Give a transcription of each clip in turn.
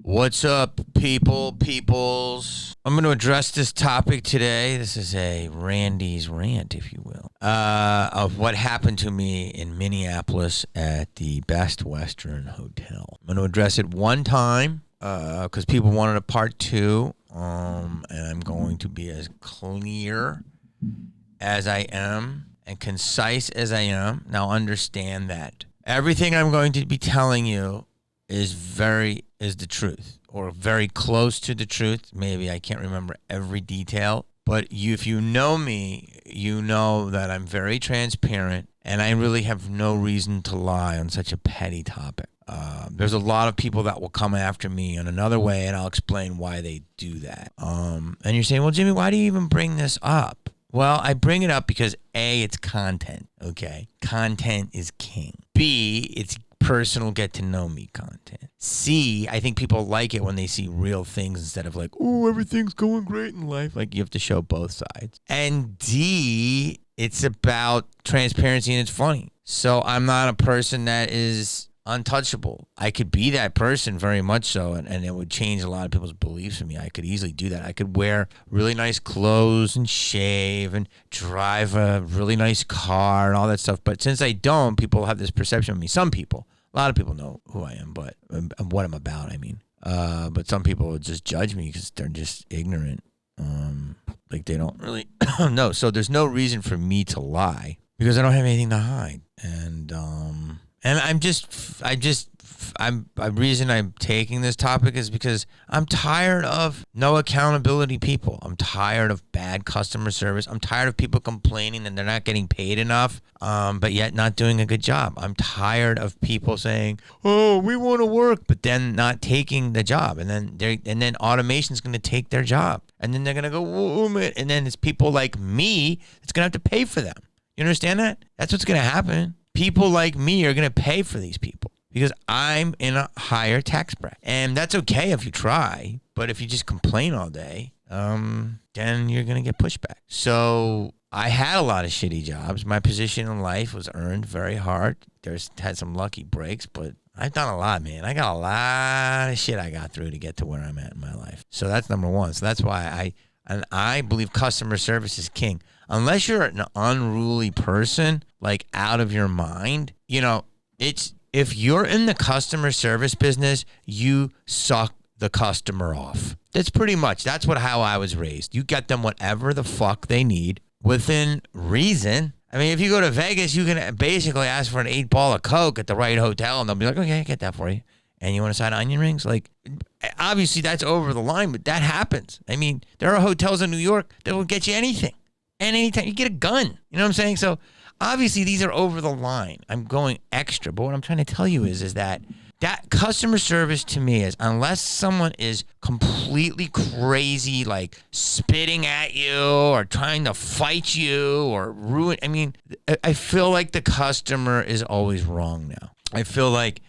What's up, peoples? I'm going to address this topic today. This is a Randy's rant, if you will, of what happened to me in Minneapolis at the Best Western Hotel. I'm going to address it one time because people wanted a part two, and I'm going to be as clear as I am and concise as I am. Now, understand that everything I'm going to be telling you is the truth, or very close to the truth. Maybe I can't remember every detail, but if you know me, you know that I'm very transparent, and I really have no reason to lie on such a petty topic. There's a lot of people that will come after me in another way, and I'll explain why they do that. And you're saying, well, Jimmy, why do you even bring this up? Well, I bring it up because A, it's content, okay? Content is king. B, it's personal get-to-know-me content. C, I think people like it when they see real things instead of like, oh, everything's going great in life. Like, you have to show both sides. And D, it's about transparency and it's funny. So I'm not a person that is untouchable. I could be that person very much so, and it would change a lot of people's beliefs in me. I could easily do that. I could wear really nice clothes and shave and drive a really nice car and all that stuff. But since I don't, people have this perception of me. Some people, a lot of people know who I am, but what I'm about, I mean. But some people would just judge me because they're just ignorant. Like they don't really know. So there's no reason for me to lie because I don't have anything to hide. And the reason I'm taking this topic is because I'm tired of no accountability people. I'm tired of bad customer service. I'm tired of people complaining that they're not getting paid enough, but yet not doing a good job. I'm tired of people saying, "Oh, we want to work," but then not taking the job, and then automation's going to take their job, and then they're going to go, "Whoa, man," and then it's people like me that's going to have to pay for them. You understand that? That's what's going to happen. People like me are going to pay for these people because I'm in a higher tax bracket. And that's okay if you try, but if you just complain all day, then you're going to get pushback. So I had a lot of shitty jobs. My position in life was earned very hard. Had some lucky breaks, but I've done a lot, man. I got a lot of shit I got through to get to where I'm at in my life. So that's number one. So that's why I believe customer service is king. Unless you're an unruly person, like out of your mind, if you're in the customer service business, you suck the customer off. That's how I was raised. You get them whatever the fuck they need within reason. I mean, if you go to Vegas, you can basically ask for an 8-ball of Coke at the right hotel, and they'll be like, okay, I get that for you. And you want a side of onion rings? Like, obviously that's over the line, but that happens. I mean, there are hotels in New York that will get you anything. And anytime you get a gun, you know what I'm saying? So obviously these are over the line. I'm going extra. But what I'm trying to tell you is that customer service to me is, unless someone is completely crazy, like spitting at you or trying to fight you or ruin. I mean, I feel like the customer is always wrong now. I feel like,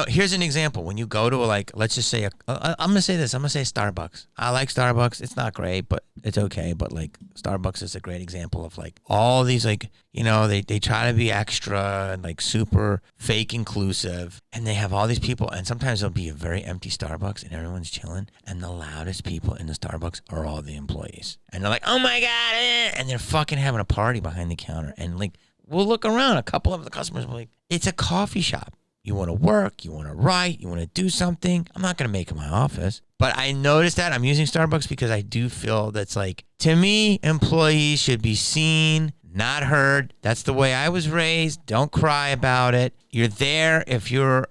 here's an example. When you go to let's just say, I'm going to say this. I'm going to say Starbucks. I like Starbucks. It's not great, but it's okay. But Starbucks is a great example of all these, they try to be extra and super fake inclusive. And they have all these people. And sometimes there'll be a very empty Starbucks and everyone's chilling. And the loudest people in the Starbucks are all the employees. And they're like, oh my God. And they're fucking having a party behind the counter. And we'll look around. A couple of the customers will be like, it's a coffee shop. You want to work, you want to write, you want to do something. I'm not going to make it my office. But I noticed that I'm using Starbucks because I do feel that's to me, employees should be seen, not heard. That's the way I was raised. Don't cry about it. You're there if you're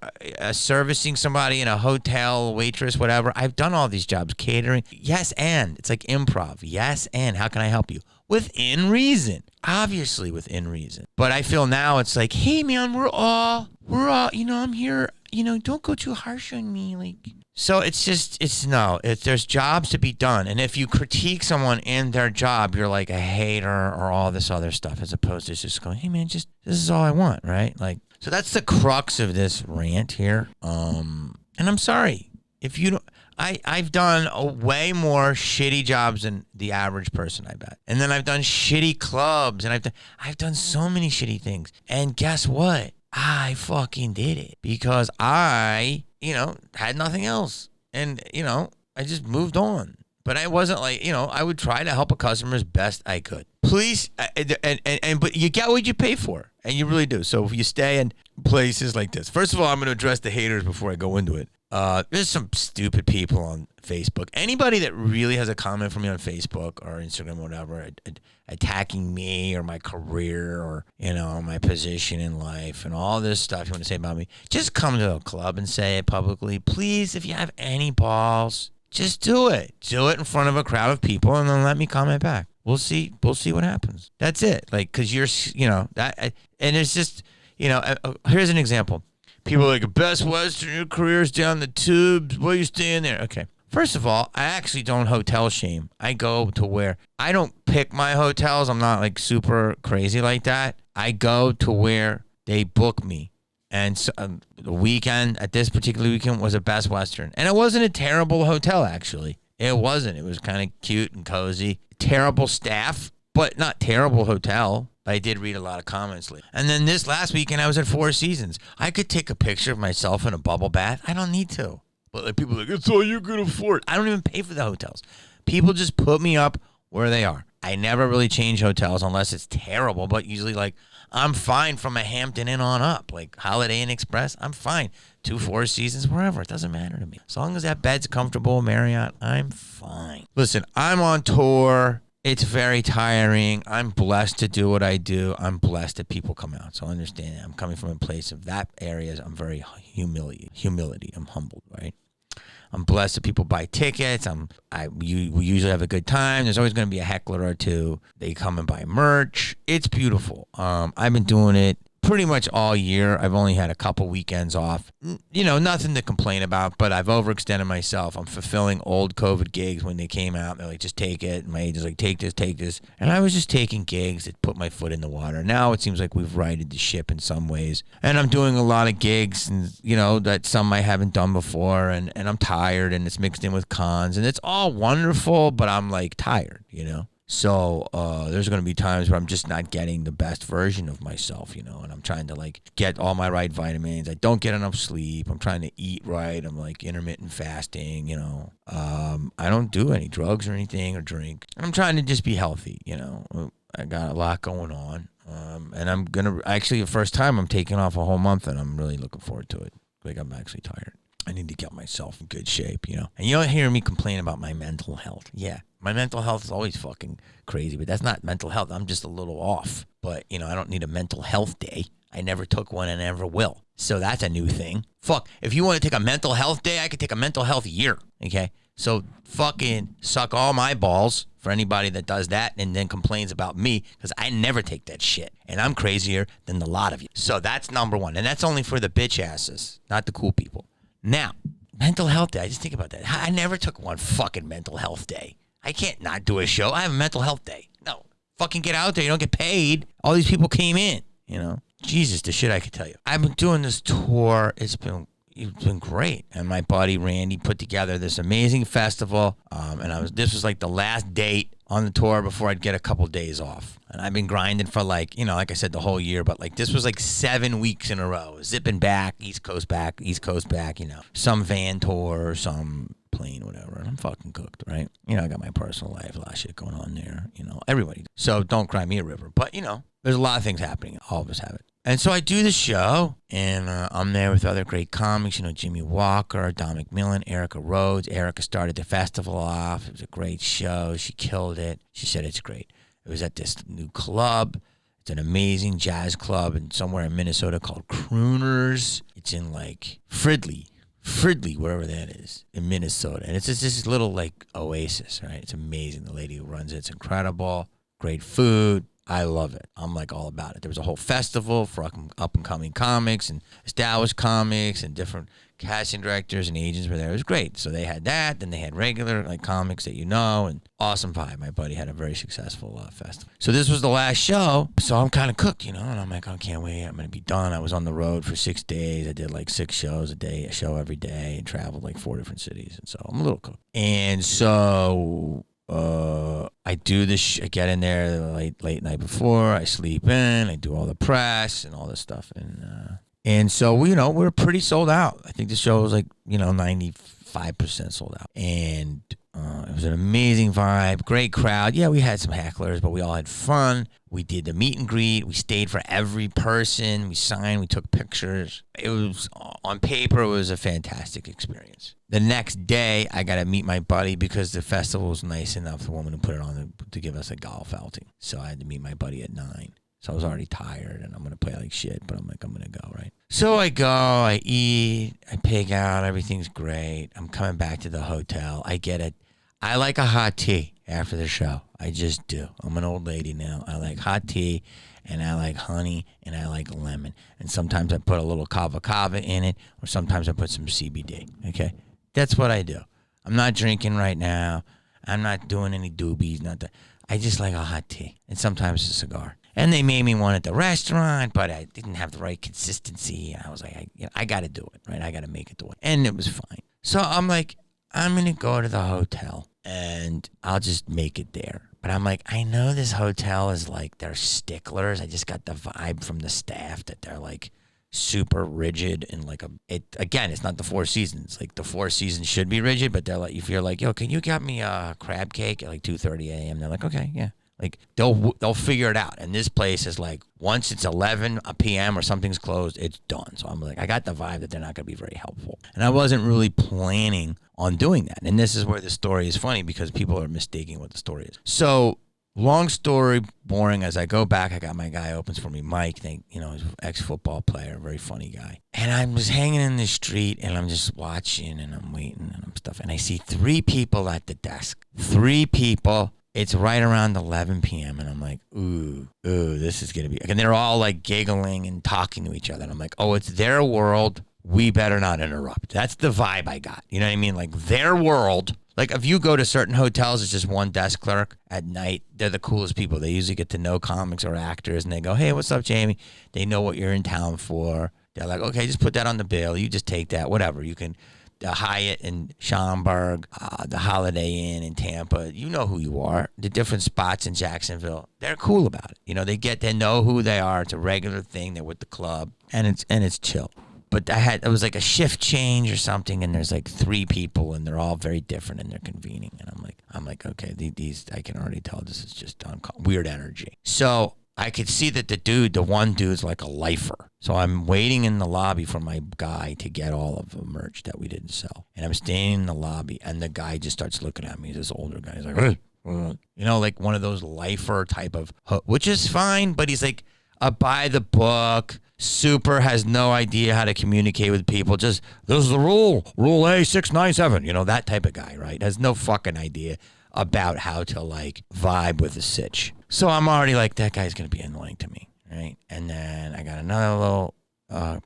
servicing somebody in a hotel, waitress, whatever. I've done all these jobs, catering. Yes, and it's like improv. Yes, and how can I help you? Within reason. Obviously within reason. But I feel now it's hey man, we're all, I'm here, don't go too harsh on me. So there's jobs to be done. And if you critique someone in their job, you're like a hater or all this other stuff, as opposed to just going, hey man, this is all I want, right? So that's the crux of this rant here. And I'm sorry if you don't. I've done way more shitty jobs than the average person, I bet. And then I've done shitty clubs, and I've done so many shitty things. And guess what? I fucking did it because I, had nothing else. and I just moved on. But I wasn't like, I would try to help a customer as best I could. Please, but you get what you pay for, and you really do. So if you stay in places like this, first of all, I'm going to address the haters before I go into it. There's some stupid people on Facebook. Anybody that really has a comment for me on Facebook or Instagram or whatever, attacking me or my career or, my position in life and all this stuff you want to say about me, just come to a club and say it publicly. Please, if you have any balls, just do it. Do it in front of a crowd of people and then let me comment back. We'll see what happens. That's it. Like, because you're, and it's just, here's an example. People are like, Best Western, your career's down the tubes. Why are you staying there? Okay. First of all, I actually don't hotel shame. I go to where I don't pick my hotels. I'm not like super crazy like that. I go to where they book me. And so, the weekend, at this particular weekend, was a Best Western. And it wasn't a terrible hotel, actually. It wasn't. It was kind of cute and cozy. Terrible staff, but not terrible hotel. I did read a lot of comments later. And then this last weekend, I was at Four Seasons. I could take a picture of myself in a bubble bath. I don't need to. But like people are like, it's all you can afford. I don't even pay for the hotels. People just put me up where they are. I never really change hotels unless it's terrible, but usually like I'm fine from a Hampton Inn on up. Like Holiday Inn Express, I'm fine. 2 Four Seasons, wherever. It doesn't matter to me. As long as that bed's comfortable, Marriott, I'm fine. Listen, I'm on tour. It's very tiring. I'm blessed to do what I do. I'm blessed that people come out. So understand that I'm coming from a place of that area. I'm very humility. I'm humbled, right? I'm blessed that people buy tickets. We usually have a good time. There's always going to be a heckler or two. They come and buy merch. It's beautiful. I've been doing it pretty much all year. I've only had a couple weekends off. Nothing to complain about, but I've overextended myself. I'm fulfilling old COVID gigs when they came out. They're like, just take it. And my agent's like, take this. And I was just taking gigs that put my foot in the water. Now it seems like we've righted the ship in some ways. And I'm doing a lot of gigs and, that some I haven't done before. And I'm tired and it's mixed in with cons. And it's all wonderful, but I'm like tired, So there's going to be times where I'm just not getting the best version of myself, and I'm trying to like get all my right vitamins. I don't get enough sleep. I'm trying to eat right. I'm like intermittent fasting, I don't do any drugs or anything or drink. I'm trying to just be healthy, I got a lot going on. And I'm going to actually the first time I'm taking off a whole month and I'm really looking forward to it. Like I'm actually tired. I need to get myself in good shape, And you don't hear me complain about my mental health. Yeah. My mental health is always fucking crazy, but that's not mental health. I'm just a little off. But, I don't need a mental health day. I never took one and never will. So that's a new thing. Fuck, if you want to take a mental health day, I could take a mental health year, okay? So fucking suck all my balls for anybody that does that and then complains about me because I never take that shit. And I'm crazier than the lot of you. So that's number one. And that's only for the bitch asses, not the cool people. Now, mental health day, I just think about that. I never took one fucking mental health day. I can't not do a show. I have a mental health day. No. Fucking get out there. You don't get paid. All these people came in, Jesus, the shit I could tell you. I've been doing this tour. It's been great. And my buddy Randy put together this amazing festival. This was like the last date on the tour before I'd get a couple days off. And I've been grinding for like I said, the whole year. But like this was like 7 weeks in a row. Zipping back, East Coast back. Some van tour, some plane, whatever. And I'm fucking cooked, right? I got my personal life, a lot of shit going on there, everybody. So don't cry me a river. But, there's a lot of things happening. All of us have it. And so I do the show, and I'm there with other great comics, Jimmy Walker, Don McMillan, Erica Rhodes. Erica started the festival off. It was a great show. She killed it. She said it's great. It was at this new club. It's an amazing jazz club somewhere in Minnesota called Crooners. It's in like Fridley, wherever that is, in Minnesota. And it's just this little like oasis, right? It's amazing. The lady who runs it's incredible. Great food. I love it. I'm like all about it. There was a whole festival for up and coming comics and established comics and different casting directors and agents were there. It was great. So they had that. Then they had regular like comics that and awesome vibe. My buddy had a very successful festival. So this was the last show. So I'm kind of cooked, and I'm like, I can't wait. I'm going to be done. I was on the road for 6 days. I did like 6 shows a show every day, and traveled like 4 different cities. And so I'm a little cooked. And so I do this. I get in there late night before. I sleep in. I do all the press and all this stuff. And so we're pretty sold out. I think the show was like 95% 5% sold out. And it was an amazing vibe, great crowd. Yeah, we had some hecklers, but we all had fun. We did the meet and greet. We stayed for every person. We signed. We took pictures. It was, on paper, it was a fantastic experience. The next day, I got to meet my buddy because the festival was nice enough, the woman who put it on, to give us a golf outing. So I had to meet my buddy at 9. So I was already tired, and I'm going to play like shit, but I'm like, I'm going to go, right? So I go, I eat, I pig out, everything's great. I'm coming back to the hotel. I like a hot tea after the show. I just do. I'm an old lady now. I like hot tea, and I like honey, and I like lemon. And sometimes I put a little kava in it, or sometimes I put some CBD, okay? That's what I do. I'm not drinking right now. I'm not doing any doobies, I just like a hot tea, and sometimes a cigar. And they made me one at the restaurant, but I didn't have the right consistency. I was like, I got to do it, right? I got to make it do it. And it was fine. So I'm like, I'm going to go to the hotel, and I'll just make it there. But I'm like, I know this hotel is like, they're sticklers. I just got the vibe from the staff that they're like super rigid and like again, it's not the Four Seasons. Like the Four Seasons should be rigid, but they're like, if you're like, yo, can you get me a crab cake at like 2:30 a.m.? They're like, okay, yeah. Like they'll figure it out. And this place is like, once it's 11 p.m. or something's closed, it's done. So I'm like, I got the vibe that they're not going to be very helpful. And I wasn't really planning on doing that. And this is where the story is funny because people are mistaking what the story is. So long story, boring. As I go back, I got my guy opens for me, Mike. He's an ex-football player, very funny guy. And I'm just hanging in the street, and I'm just watching, and I'm waiting, and I'm stuff. And I see 3 people at the desk. 3 people. It's right around 11 p.m. and I'm like, ooh, this is going to be... And they're all like giggling and talking to each other. And I'm like, oh, it's their world. We better not interrupt. That's the vibe I got. You know what I mean? Like their world. Like if you go to certain hotels, it's just one desk clerk at night. They're the coolest people. They usually get to know comics or actors and they go, hey, what's up, Jamie? They know what you're in town for. They're like, okay, just put that on the bill. You just take that, whatever. You can... The Hyatt in Schaumburg, the Holiday Inn in Tampa. You know who you are. The different spots in Jacksonville. They're cool about it. They know who they are. It's a regular thing. They're with the club, and it's chill. But it was like a shift change or something, and there's like 3 people, and they're all very different, and they're convening. And I'm like, okay, these I can already tell this is just weird energy. So I could see that the one dude's like a lifer. So I'm waiting in the lobby for my guy to get all of the merch that we didn't sell. And I'm standing in the lobby, and the guy just starts looking at me. He's this older guy. He's like, like one of those lifer type of, which is fine, but he's like a by the book, super has no idea how to communicate with people. Just, this is the rule A697, that type of guy, right? Has no fucking idea about how to like vibe with a sitch. So I'm already like, that guy's going to be annoying to me, right? And then I got another little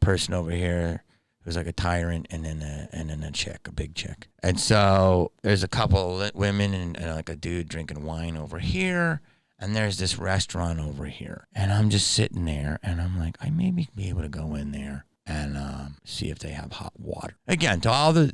person over here who's like a tyrant, and then a chick, a big chick. And so there's a couple of women and like a dude drinking wine over here, and there's this restaurant over here. And I'm just sitting there, and I'm like, I may be able to go in there and see if they have hot water. Again, to all the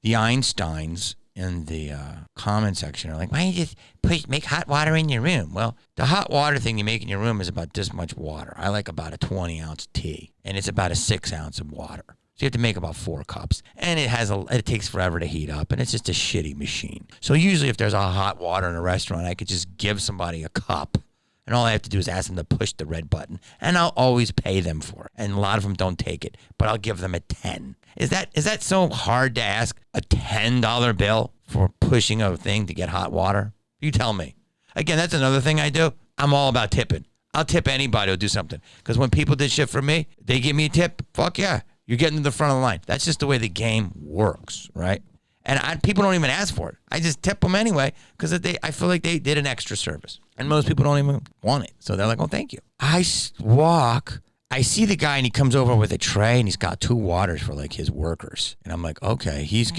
Einsteins in the comment section are like, why don't you just make hot water in your room? Well, the hot water thing you make in your room is about this much water. I like about a 20-ounce tea, and it's about a 6 ounce of water. So you have to make about 4 cups, and it takes forever to heat up, and it's just a shitty machine. So usually if there's a hot water in a restaurant, I could just give somebody a cup, and all I have to do is ask them to push the red button, and I'll always pay them for it. And a lot of them don't take it, but I'll give them a 10. Is that so hard to ask a $10 bill for pushing a thing to get hot water? You tell me. Again, that's another thing I do. I'm all about tipping. I'll tip anybody who'll do something. Because when people did shit for me, they give me a tip. Fuck yeah. You're getting to the front of the line. That's just the way the game works, right? And people don't even ask for it. I just tip them anyway because I feel like they did an extra service. And most people don't even want it. So they're like, oh, thank you. I see the guy, and he comes over with a tray, and he's got 2 waters for like his workers. And I'm like, okay, he's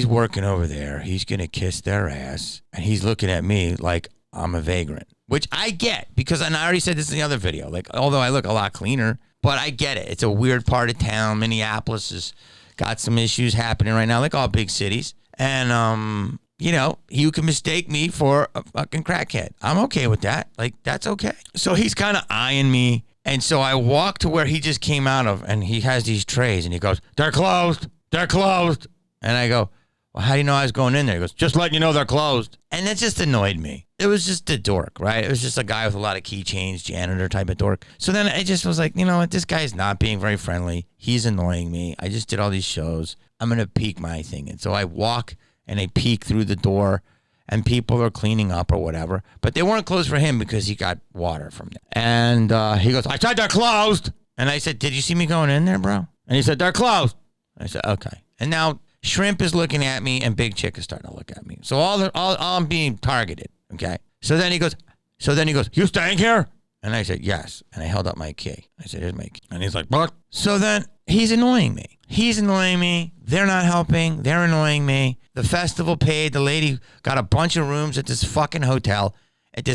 working over there. He's going to kiss their ass. And he's looking at me like I'm a vagrant, which I get because, and I already said this in the other video, like, although I look a lot cleaner, but I get it. It's a weird part of town. Minneapolis has got some issues happening right now, like all big cities. And, you can mistake me for a fucking crackhead. I'm okay with that. Like, that's okay. So he's kind of eyeing me. And so I walk to where he just came out of, and he has these trays, and he goes, they're closed. They're closed. And I go, well, how do you know I was going in there? He goes, just letting you know they're closed. And that just annoyed me. It was just a dork, right? It was just a guy with a lot of keychains, janitor type of dork. So then I just was like, you know what? This guy's not being very friendly. He's annoying me. I just did all these shows. I'm going to peek my thing. And so I walk and I peek through the door and people are cleaning up or whatever. But they weren't closed for him because he got water from them. And he goes, I said they're closed. And I said, did you see me going in there, bro? And he said, they're closed. I said, okay. And now Shrimp is looking at me and Big Chick is starting to look at me. So all I'm being targeted, okay? So then he goes, you staying here? And I said, yes. And I held up my key. I said, here's my key. And he's like, what? So then he's annoying me. They're not helping. They're annoying me. The festival paid. The lady got a bunch of rooms at this fucking hotel. And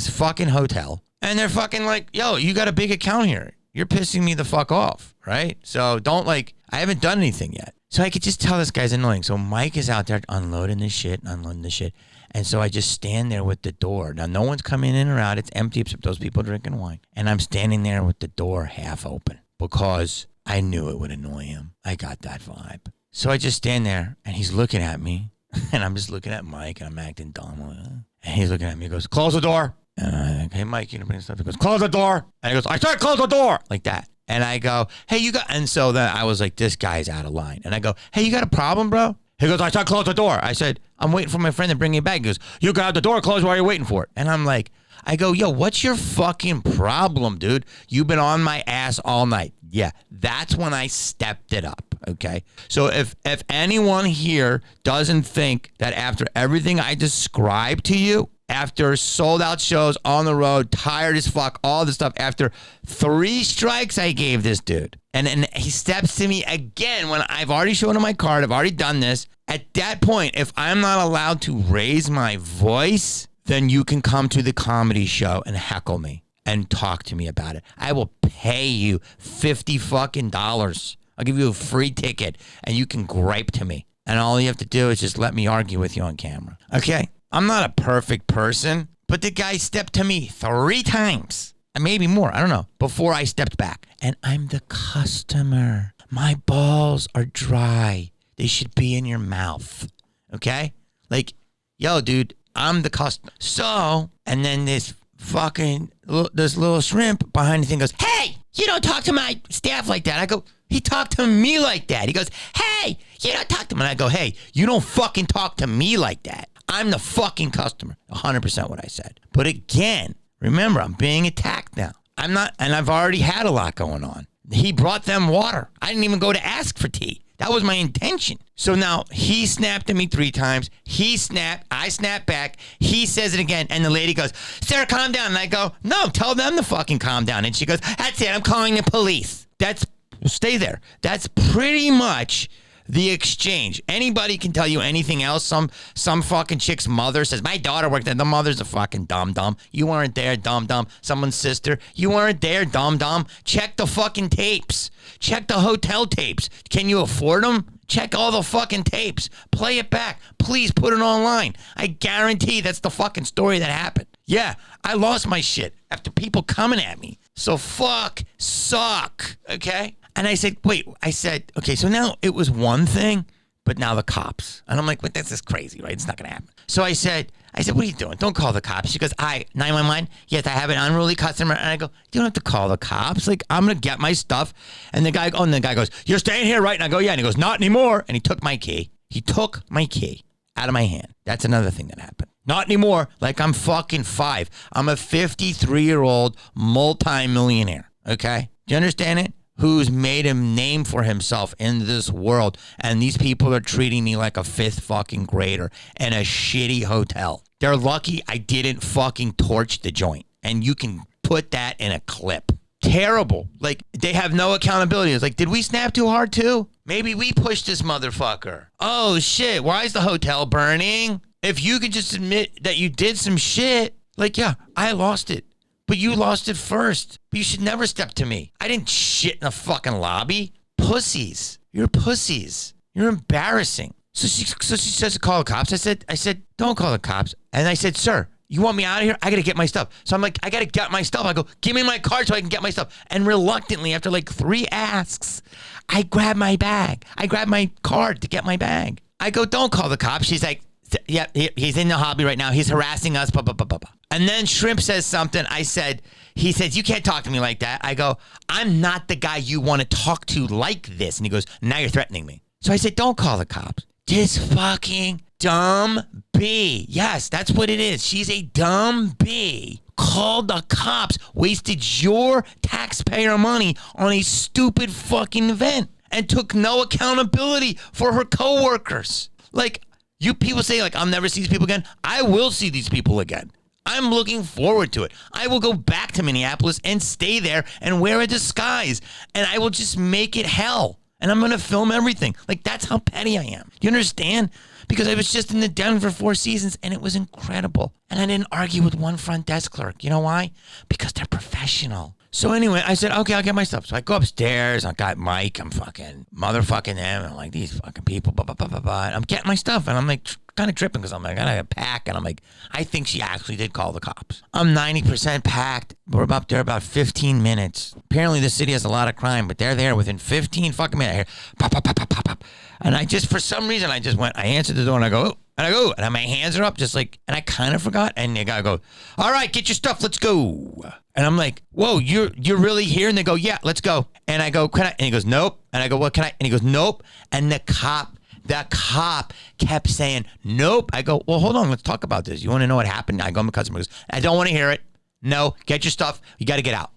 they're fucking like, yo, you got a big account here. You're pissing me the fuck off, right? So don't I haven't done anything yet. So I could just tell this guy's annoying. So Mike is out there unloading this shit. And so I just stand there with the door. Now, no one's coming in or out. It's empty except those people drinking wine. And I'm standing there with the door half open because I knew it would annoy him. I got that vibe. So I just stand there and he's looking at me. And I'm just looking at Mike and I'm acting dumb. And he's looking at me. He goes, close the door. And I'm like, hey, Mike, you know, bring stuff. He goes, close the door. And he goes, I said close the door. Like that. And I go, hey, you got, and so then I was like, this guy's out of line. And I go, hey, you got a problem, bro? He goes, I said close the door. I said, I'm waiting for my friend to bring me back. He goes, you got the door closed while you're waiting for it. And I'm like, I go, yo, what's your fucking problem, dude? You've been on my ass all night. Yeah, that's when I stepped it up, okay? So if anyone here doesn't think that after everything I described to you, after sold out shows on the road, tired as fuck, all this stuff, after 3 strikes I gave this dude, and he steps to me again when I've already shown him my card, I've already done this. At that point, if I'm not allowed to raise my voice, then you can come to the comedy show and heckle me and talk to me about it. I will pay you $50 fucking dollars. I'll give you a free ticket and you can gripe to me. And all you have to do is just let me argue with you on camera. Okay? I'm not a perfect person, but the guy stepped to me 3 times, maybe more, I don't know, before I stepped back. And I'm the customer. My balls are dry. They should be in your mouth. Okay? Like, yo, dude, I'm the customer. So, and then this little shrimp behind the thing goes, hey, you don't talk to my staff like that. I go, he talked to me like that. He goes, hey, you don't talk to him. And I go, hey, you don't fucking talk to me like that. I'm the fucking customer. 100% what I said. But again, remember, I'm being attacked now. I'm not, and I've already had a lot going on. He brought them water. I didn't even go to ask for tea. That was my intention. So now he snapped at me 3 times. He snapped. I snapped back. He says it again. And the lady goes, Sarah, calm down. And I go, no, tell them to fucking calm down. And she goes, that's it. I'm calling the police. Stay there. That's pretty much the exchange. Anybody can tell you anything else. Some fucking chick's mother says, my daughter worked there. The mother's a fucking dumb. You weren't there, dumb. Someone's sister. You weren't there, dumb. Check the fucking tapes. Check the hotel tapes. Can you afford them? Check all the fucking tapes. Play it back. Please put it online. I guarantee that's the fucking story that happened. Yeah, I lost my shit after people coming at me. So suck. Okay? And I said, okay, so now it was one thing, but now the cops. And I'm like, wait, that's just crazy, right? It's not going to happen. So I said, what are you doing? Don't call the cops. She goes, 911, yes, I have an unruly customer. And I go, you don't have to call the cops. Like, I'm going to get my stuff. And the guy goes, you're staying here, right? And I go, yeah. And he goes, not anymore. And he took my key. Out of my hand. That's another thing that happened. Not anymore. Like I'm fucking 5. I'm a 53-year-old multi-millionaire. Okay? Do you understand it? Who's made a name for himself in this world. And these people are treating me like a 5th fucking grader in a shitty hotel. They're lucky I didn't fucking torch the joint. And you can put that in a clip. Terrible. Like, they have no accountability. It's like, did we snap too hard too? Maybe we pushed this motherfucker. Oh shit, why is the hotel burning? If you could just admit that you did some shit, like, yeah, I lost it. But you lost it first. But you should never step to me. I didn't shit in a fucking lobby. Pussies. You're pussies. You're embarrassing. So she says to call the cops. I said, don't call the cops. And I said, sir, you want me out of here? I got to get my stuff. So I'm like, I got to get my stuff. I go, give me my card so I can get my stuff. And reluctantly, after like 3 asks, I grab my bag. I grab my card to get my bag. I go, don't call the cops. She's like, yeah, he's in the hobby right now. He's harassing us, blah, blah, blah, blah, blah. And then Shrimp says something. He says, you can't talk to me like that. I go, I'm not the guy you want to talk to like this. And he goes, now you're threatening me. So I said, don't call the cops. This fucking dumb B. Yes, that's what it is. She's a dumb B. Called the cops, wasted your taxpayer money on a stupid fucking event, and took no accountability for her coworkers. Like, you people say, like, I'll never see these people again. I will see these people again. I'm looking forward to it. I will go back to Minneapolis and stay there and wear a disguise, and I will just make it hell. And I'm going to film everything. Like, that's how petty I am. You understand? Because I was just in the den for 4 seasons, and it was incredible. And I didn't argue with one front desk clerk. You know why? Because they're professional. So anyway, I said, okay, I'll get my stuff. So I go upstairs. I got Mike. I'm fucking motherfucking them. And I'm like, these fucking people, blah, blah, blah, blah, blah. And I'm getting my stuff. And I'm like, kind of tripping because I'm like, I gotta pack. And I'm like, I think she actually did call the cops. I'm 90% packed. We're up there about 15 minutes. Apparently the city has a lot of crime, but they're there within 15 fucking minutes. I hear pop, pop, pop, pop, pop, pop. And I just, for some reason, I answered the door and I go, oh. And my hands are up just like, and I kind of forgot. And the guy go, all right, get your stuff, let's go. And I'm like, whoa, you're really here? And they go, yeah, let's go. And I go, can I? And he goes, nope. And I go, what can I? And he goes, nope. And the cop kept saying, nope. I go, well, hold on, let's talk about this. You want to know what happened? I go, I'm a customer. He goes, I don't want to hear it. No, get your stuff. You got to get out.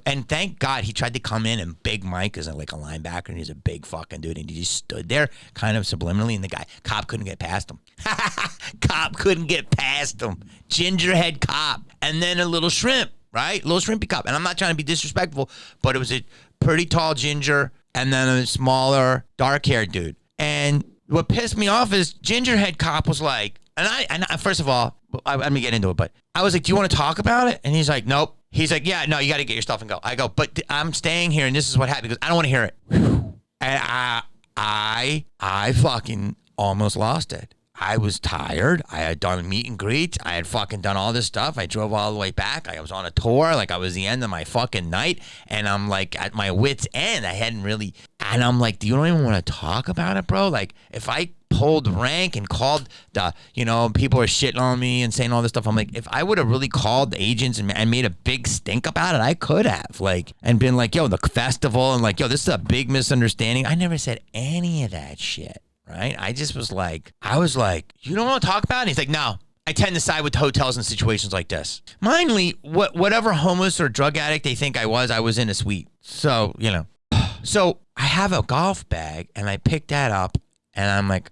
And thank God he tried to come in, and Big Mike is like a linebacker, and he's a big fucking dude, and he just stood there kind of subliminally, and the cop couldn't get past him. Cop couldn't get past him. Gingerhead cop. And then a little shrimp, right? Little shrimpy cop. And I'm not trying to be disrespectful, but it was a pretty tall ginger and then a smaller dark-haired dude. And what pissed me off is Gingerhead cop was like, and I first of all, let me get into it, but I was like, do you want to talk about it? And he's like, nope. He's like, yeah, no, you got to get your stuff and go. I go, but I'm staying here, and this is what happened. Because I don't want to hear it. And I fucking almost lost it. I was tired. I had done meet and greets. I had fucking done all this stuff. I drove all the way back. I was on a tour. Like, I was the end of my fucking night. And I'm like at my wit's end. I hadn't really. And I'm like, do you don't even want to talk about it, bro? Like, if I pulled rank and called the, people are shitting on me and saying all this stuff. I'm like, if I would have really called the agents and made a big stink about it, I could have, like, and been like, yo, the festival, and like, yo, this is a big misunderstanding. I never said any of that shit. Right? I just was like, you don't want to talk about it? And he's like, no, I tend to side with hotels in situations like this. Mindly, whatever homeless or drug addict they think I was in a suite. So, So I have a golf bag, and I picked that up, and I'm like,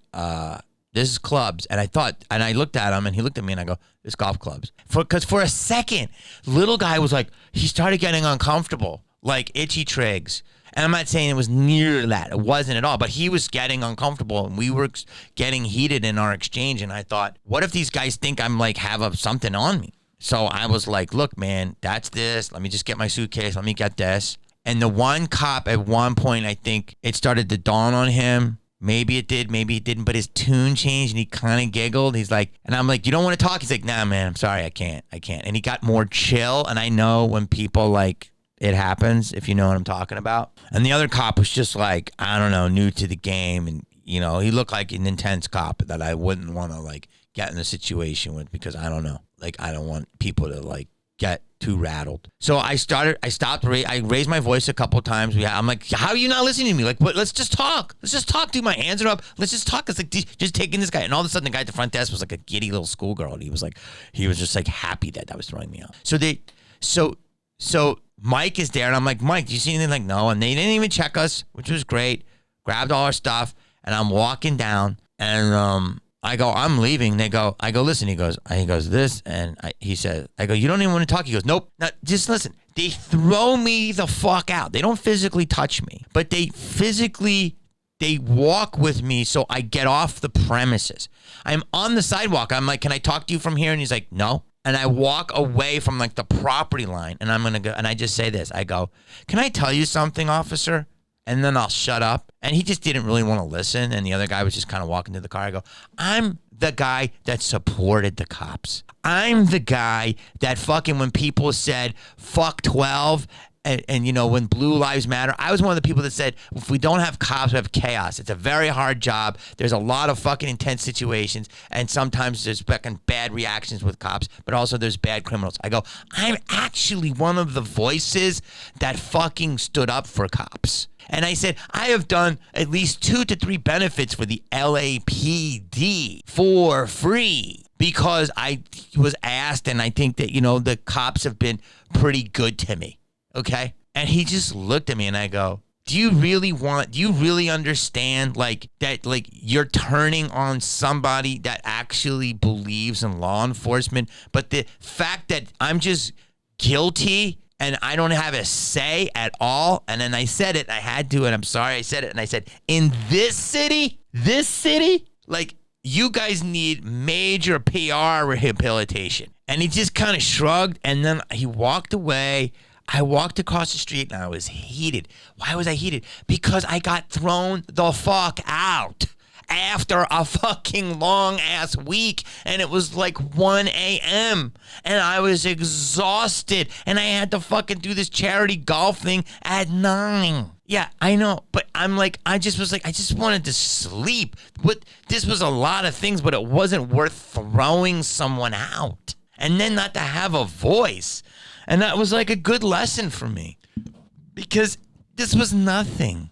this is clubs. And I looked at him, and he looked at me, and I go, this golf clubs. Because for a second, little guy was like, he started getting uncomfortable, like itchy trigs. And I'm not saying it was near that. It wasn't at all. But he was getting uncomfortable, and we were getting heated in our exchange. And I thought, what if these guys think I'm like have something on me? So I was like, look, man, that's this. Let me just get my suitcase. Let me get this. And the one cop at one point, I think it started to dawn on him. Maybe it did, maybe it didn't. But his tune changed, and he kind of giggled. He's like, and I'm like, you don't want to talk? He's like, nah, man, I'm sorry. I can't. And he got more chill. And I know when people like, it happens, if you know what I'm talking about. And the other cop was just like, I don't know, new to the game. And, he looked like an intense cop that I wouldn't want to, like, get in a situation with, because I don't know. Like, I don't want people to, like, get too rattled. So I raised my voice a couple times. I'm like, how are you not listening to me? Like, let's just talk. Let's just talk, dude. My hands are up. Let's just talk. It's like, just taking this guy. And all of a sudden, the guy at the front desk was like a giddy little schoolgirl. And he was just like happy that was throwing me out. So Mike is there, and I'm like, Mike, do you see anything? Like, no. And they didn't even check us, which was great. Grabbed all our stuff, and I'm walking down, and I go, I'm leaving. I go, listen. He goes, this, and he says, I go, you don't even want to talk. He goes, nope. Now, just listen. They throw me the fuck out. They don't physically touch me, but they walk with me so I get off the premises. I'm on the sidewalk. I'm like, can I talk to you from here? And he's like, no. And I walk away from like the property line, and I'm going to go, and I just say this. I go, can I tell you something, officer? And then I'll shut up. And he just didn't really want to listen. And the other guy was just kind of walking to the car. I go, I'm the guy that supported the cops. I'm the guy that fucking, when people said fuck 12 And you know, when Blue Lives Matter, I was one of the people that said, if we don't have cops, we have chaos. It's a very hard job. There's a lot of fucking intense situations, and sometimes there's fucking bad reactions with cops, but also there's bad criminals. I go, I'm actually one of the voices that fucking stood up for cops. And I said, I have done at least 2 to 3 benefits for the LAPD for free because I was asked, and I think that, you know, the cops have been pretty good to me. Okay. And he just looked at me and I go, do you really understand like that, like you're turning on somebody that actually believes in law enforcement, but the fact that I'm just guilty and I don't have a say at all. And then I said it, I had to, and I'm sorry I said it. And I said, in this city, like you guys need major PR rehabilitation. And he just kind of shrugged and then he walked away. I walked across the street and I was heated. Why was I heated? Because I got thrown the fuck out after a fucking long ass week, and it was like 1 a.m. and I was exhausted and I had to fucking do this charity golf thing at 9. Yeah, I know, but I'm like, I just wanted to sleep. This was a lot of things, but it wasn't worth throwing someone out and then not to have a voice. And that was like a good lesson for me because this was nothing.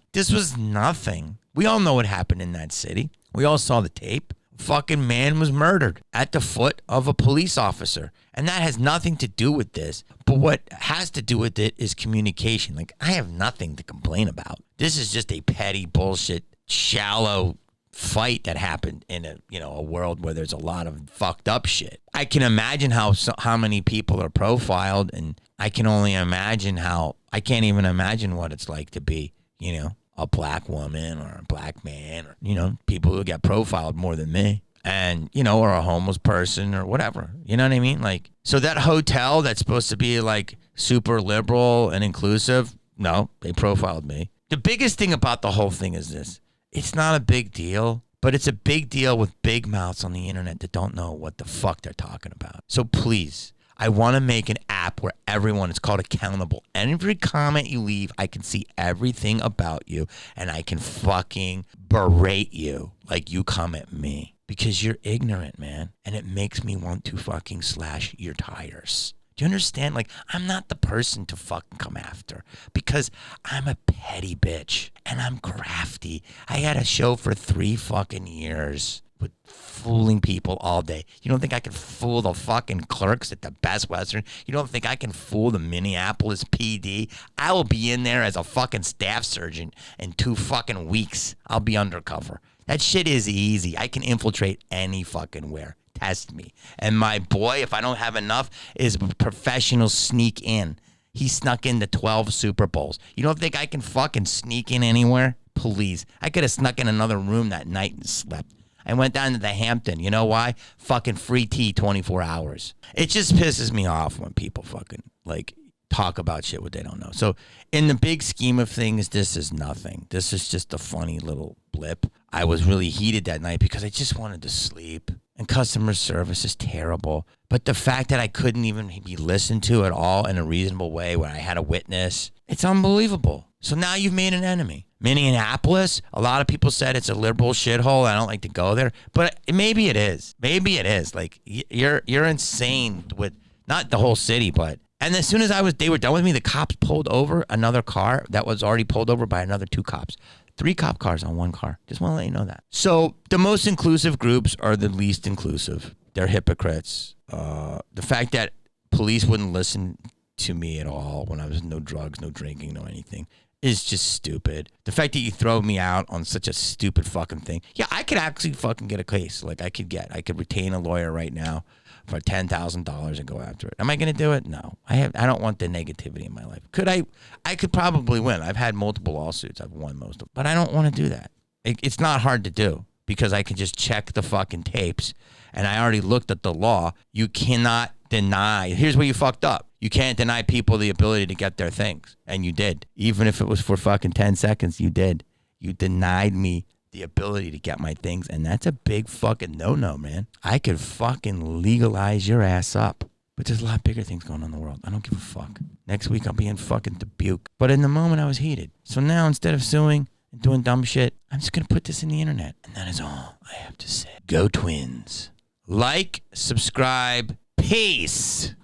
We all know what happened in that city. We all saw the tape. Fucking man was murdered at the foot of a police officer. And that has nothing to do with this. But what has to do with it is communication. Like, I have nothing to complain about. This is just a petty bullshit, shallow fight that happened in a world where there's a lot of fucked up shit. I can imagine how many people are profiled, and I can only imagine I can't even imagine what it's like to be, a black woman or a black man, or, people who get profiled more than me, and, or a homeless person or whatever. You know what I mean? Like, so that hotel that's supposed to be like super liberal and inclusive, no, they profiled me. The biggest thing about the whole thing is this. It's not a big deal, but it's a big deal with big mouths on the internet that don't know what the fuck they're talking about. So please, I want to make an app where everyone is called Accountable. Every comment you leave, I can see everything about you, and I can fucking berate you like you come at me because you're ignorant, man, and it makes me want to fucking slash your tires. Do you understand? Like, I'm not the person to fucking come after because I'm a petty bitch and I'm crafty. I had a show for 3 fucking years with fooling people all day. You don't think I can fool the fucking clerks at the Best Western? You don't think I can fool the Minneapolis PD? I will be in there as a fucking staff sergeant in 2 fucking weeks. I'll be undercover. That shit is easy. I can infiltrate any fucking where. Test me. And my boy, if I don't have enough, is a professional sneak in. He snuck into 12 Super Bowls. You don't think I can fucking sneak in anywhere? Please. I could have snuck in another room that night and slept. I went down to the Hampton. You know why? Fucking free tea 24 hours. It just pisses me off when people fucking like talk about shit what they don't know. So in the big scheme of things, this is nothing. This is just a funny little blip. I was really heated that night because I just wanted to sleep. And customer service is terrible. But the fact that I couldn't even be listened to at all in a reasonable way when I had a witness, it's unbelievable. So now you've made an enemy. Minneapolis, a lot of people said it's a liberal shithole. I don't like to go there. But maybe it is. Maybe it is. Like, you're insane with, not the whole city, but. And as soon as they were done with me, the cops pulled over another car that was already pulled over by another 2 cops. 3 cop cars on 1 car. Just want to let you know that. So the most inclusive groups are the least inclusive. They're hypocrites. The fact that police wouldn't listen to me at all when I was no drugs, no drinking, no anything is just stupid. The fact that you throw me out on such a stupid fucking thing. Yeah, I could actually fucking get a case. Like I could retain a lawyer right now for $10,000 and go after it. Am I going to do it? No. I don't want the negativity in my life. Could I? I could probably win. I've had multiple lawsuits. I've won most of them. But I don't want to do that. It's not hard to do because I can just check the fucking tapes and I already looked at the law. You cannot deny. Here's where you fucked up. You can't deny people the ability to get their things. And you did. Even if it was for fucking 10 seconds, you did. You denied me the ability to get my things, and that's a big fucking no-no, man. I could fucking legalize your ass up. But there's a lot bigger things going on in the world. I don't give a fuck. Next week I'll be in fucking Dubuque. But in the moment I was heated. So now instead of suing and doing dumb shit, I'm just going to put this in the internet. And that is all I have to say. Go Twins. Like, subscribe, peace.